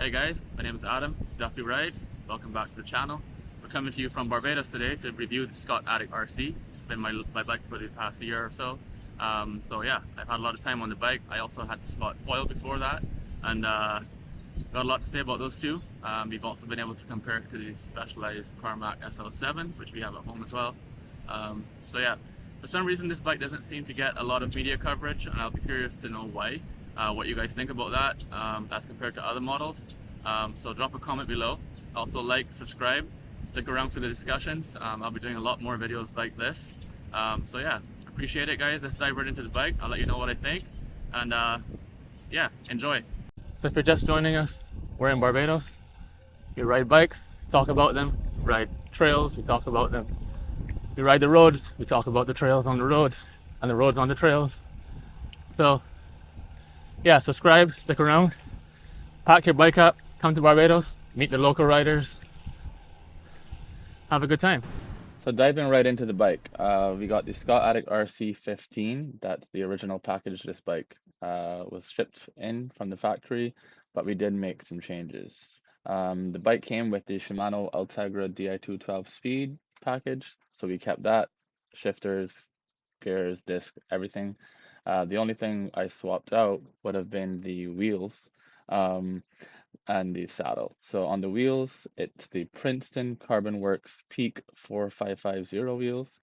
Hey guys, my name is Adam, Duffy Rides. Welcome back to the channel. We're coming to you from Barbados today to review the Scott Addict RC. It's been my bike for the past year or so. So yeah, I've had a lot of time on the bike. I also had the Scott foil before that, and got a lot to say about those two. We've also been able to compare it to the Specialized Tarmac SL7, which we have at home as well. So yeah, for some reason this bike doesn't seem to get a lot of media coverage, and I'll be curious to know why. What you guys think about that as compared to other models. So drop a comment below. Also like, subscribe, stick around for the discussions. I'll be doing a lot more videos like this. So yeah, appreciate it guys. Let's dive right into the bike. I'll let you know what I think, and yeah, enjoy. So if you're just joining us, we're in Barbados. We ride bikes, talk about them. We ride trails, we talk about them. We ride the roads, we talk about the trails on the roads and the roads on the trails. So yeah, subscribe, stick around, pack your bike up, come to Barbados, meet the local riders, have a good time. So diving right into the bike, we got the Scott Addict RC 15. That's the original package. This bike was shipped in from the factory, but we did make some changes. The bike came with the Shimano Ultegra Di212 speed package, so we kept that, shifters, gears, disc, everything. The only thing I swapped out would have been the wheels and the saddle. So on the wheels, it's the Princeton Carbon Works Peak 4550 wheels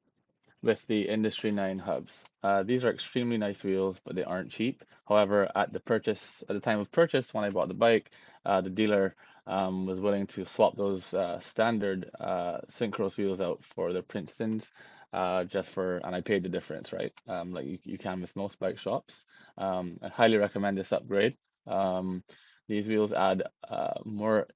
with the Industry 9 hubs. These are extremely nice wheels, but they aren't cheap. However, at the time of purchase, when I bought the bike, the dealer was willing to swap those standard synchros wheels out for the Princetons, and I paid the difference, right? Like you can with most bike shops. I highly recommend this upgrade. These wheels add more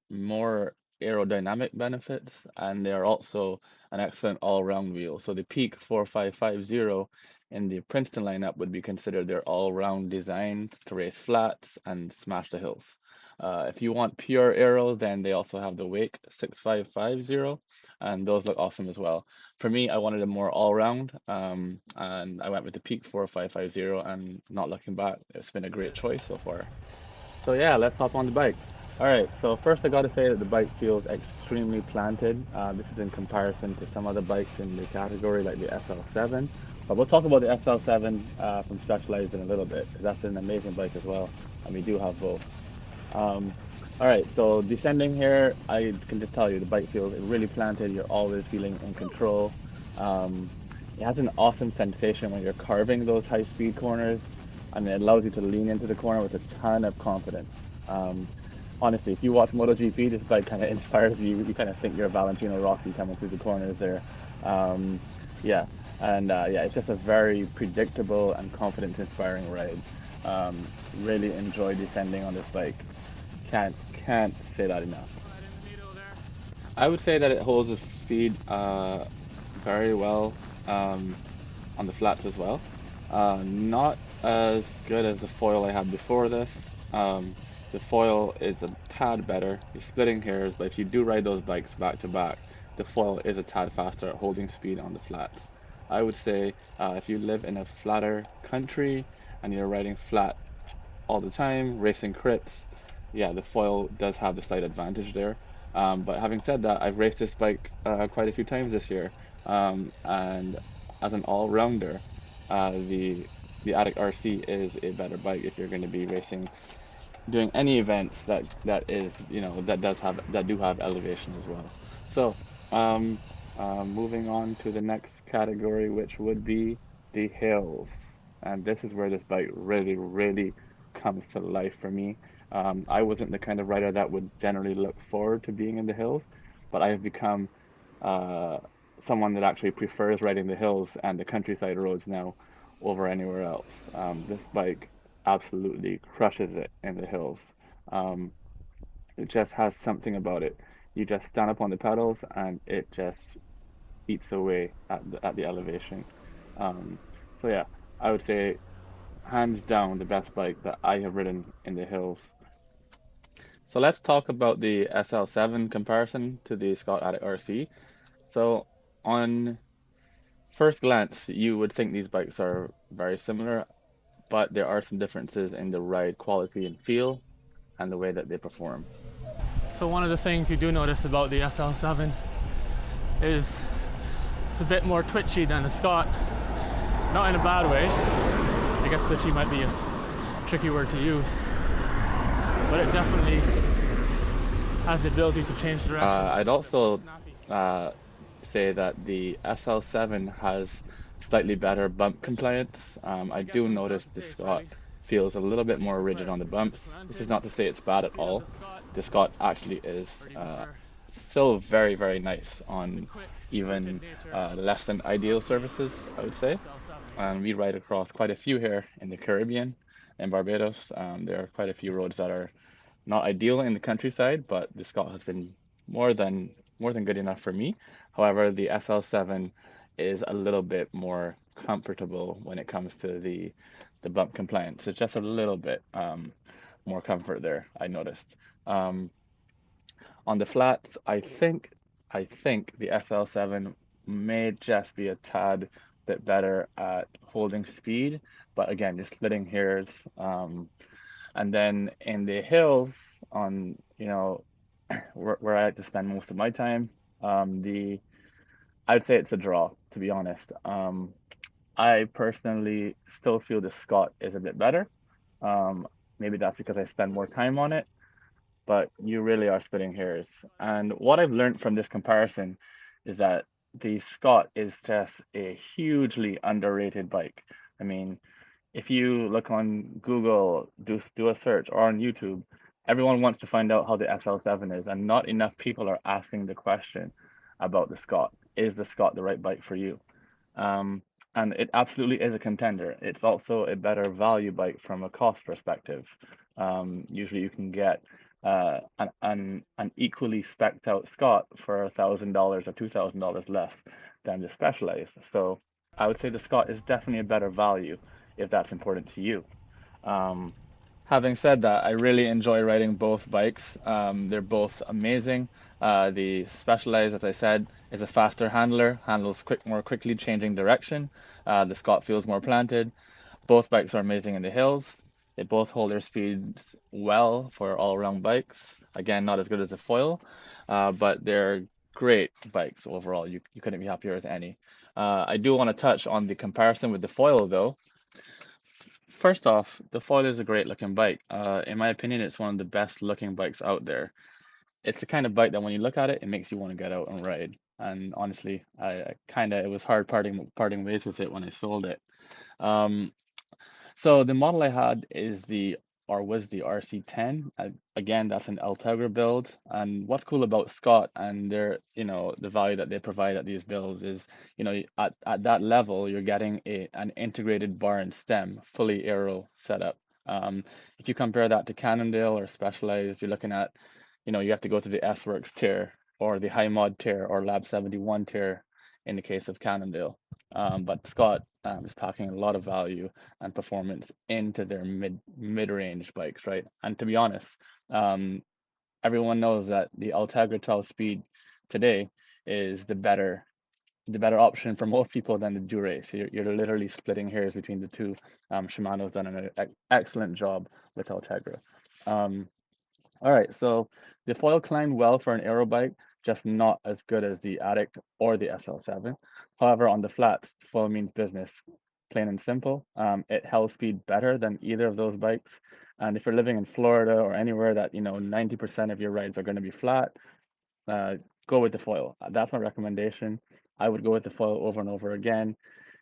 aerodynamic benefits, and they are also an excellent all-round wheel. So the Peak 4550 in the Princeton lineup would be considered their all-round design to race flats and smash the hills. If you want pure aero, then they also have the Wake 6550, and those look awesome as well. For me, I wanted a more all-round, and I went with the Peak 4550, and not looking back, it's been a great choice so far. So yeah, let's hop on the bike. All right, so first I got to say that the bike feels extremely planted. This is in comparison to some other bikes in the category like the SL7. But we'll talk about the SL7 from Specialized in a little bit because that's an amazing bike as well, and we do have both. Um, all right, so descending here, I can just tell you the bike feels really planted. You're always feeling in control. Um, it has an awesome sensation when you're carving those high-speed corners, and it allows you to lean into the corner with a ton of confidence. Honestly, if you watch MotoGP, this bike kind of inspires you. You kind of think you're Valentino Rossi coming through the corners there. Um, yeah, yeah, it's just a very predictable and confidence-inspiring ride. Really enjoy descending on this bike. Can't say that enough. I would say that it holds the speed very well on the flats as well. Not as good as the foil I had before this. The foil is a tad better. You're splitting hairs, but if you do ride those bikes back to back, the foil is a tad faster at holding speed on the flats. I would say if you live in a flatter country and you're riding flat all the time, racing crits, yeah, the foil does have the slight advantage there. But having said that, I've raced this bike quite a few times this year, and as an all-rounder, the Addict RC is a better bike if you're going to be racing, doing any events that is, that do have elevation as well. So, moving on to the next category, which would be the hills, and this is where this bike really comes to life for me. I wasn't the kind of rider that would generally look forward to being in the hills, but I have become uh, someone that actually prefers riding the hills and the countryside roads now over anywhere else. This bike absolutely crushes it in the hills. Um, it just has something about it. You just stand up on the pedals and it just eats away at the elevation. Um, so yeah, I would say hands down the best bike that I have ridden in the hills. So let's talk about the SL7 comparison to the Scott Addict RC. So on first glance, you would think these bikes are very similar, but there are some differences in the ride quality and feel and the way that they perform. So one of the things you do notice about the SL7 is it's a bit more twitchy than the Scott. Not in a bad way. I guess twitchy might be a tricky word to use, but it definitely has the ability to change direction. I'd also say that the SL7 has slightly better bump compliance. I do notice the Scott feels a little bit more rigid on the bumps. This is not to say it's bad at all. The Scott actually is still very, very nice on even less than ideal surfaces, I would say. We ride across quite a few here in the Caribbean, in Barbados. There are quite a few roads that are not ideal in the countryside, but the Scott has been more than good enough for me. However, the SL7 is a little bit more comfortable when it comes to the bump compliance. It's just a little bit more comfort there, I noticed. Um, on the flats, I think the SL7 may just be a tad bit better at holding speed, but again, just splitting hairs. And then in the hills, on where I like to spend most of my time, the I'd say it's a draw, to be honest. I personally still feel the Scott is a bit better. Maybe that's because I spend more time on it, but you really are splitting hairs. And what I've learned from this comparison is that the Scott is just a hugely underrated bike. I mean, if you look on Google, do a search, or on YouTube, everyone wants to find out how the SL7 is, and not enough people are asking the question about the Scott. Is the Scott the right bike for you? Um, and it absolutely is a contender. It's also a better value bike from a cost perspective. Usually you can get an equally spec'd out Scott for $1,000 or $2,000 less than the Specialized. So I would say the Scott is definitely a better value if that's important to you. Um, Having said that, I really enjoy riding both bikes. They're both amazing. The Specialized, as I said, is a faster handler, handles more quickly, changing direction. The Scott feels more planted. Both bikes are amazing in the hills. They both hold their speeds well for all-around bikes. Again, not as good as the foil, but they're great bikes overall. You couldn't be happier with any. I do want to touch on the comparison with the foil, though. First off, the foil is a great looking bike. In my opinion, it's one of the best looking bikes out there. It's the kind of bike that when you look at it, it makes you want to get out and ride. And honestly, I kind of it was hard parting ways with it when I sold it. Um, so the model I had is was the RC10. Again, that's an Ultegra build. And what's cool about Scott and the value that they provide at these builds is, at that level, you're getting an integrated bar and stem, fully aero setup. If you compare that to Cannondale or Specialized, you're looking at, you have to go to the S-Works tier or the High Mod tier or Lab 71 tier in the case of Cannondale. But Scott is packing a lot of value and performance into their mid-range bikes, right? And to be honest, um, everyone knows that the Ultegra 12 Speed today is the better option for most people than the Dura. So you're literally splitting hairs between the two. Shimano's done an excellent job with Ultegra. Um, all right, so the foil climbed well for an aero bike, just not as good as the Addict or the SL7. However, on the flats, the foil means business, plain and simple. It held speed better than either of those bikes. And if you're living in Florida or anywhere that, 90% of your rides are going to be flat, uh, go with the foil. That's my recommendation. I would go with the foil over and over again.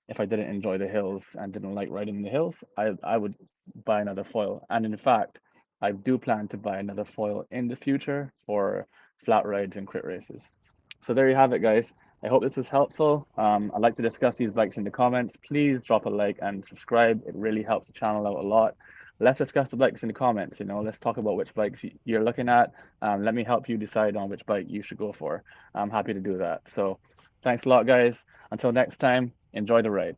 If I didn't enjoy the hills and didn't like riding in the hills, I would buy another foil. And in fact, I do plan to buy another foil in the future for flat rides and crit races. So there you have it, guys. I hope this was helpful. I'd like to discuss these bikes in the comments. Please drop a like and subscribe. It really helps the channel out a lot. Let's discuss the bikes in the comments. Let's talk about which bikes you're looking at. Let me help you decide on which bike you should go for. I'm happy to do that. So thanks a lot, guys. Until next time, enjoy the ride.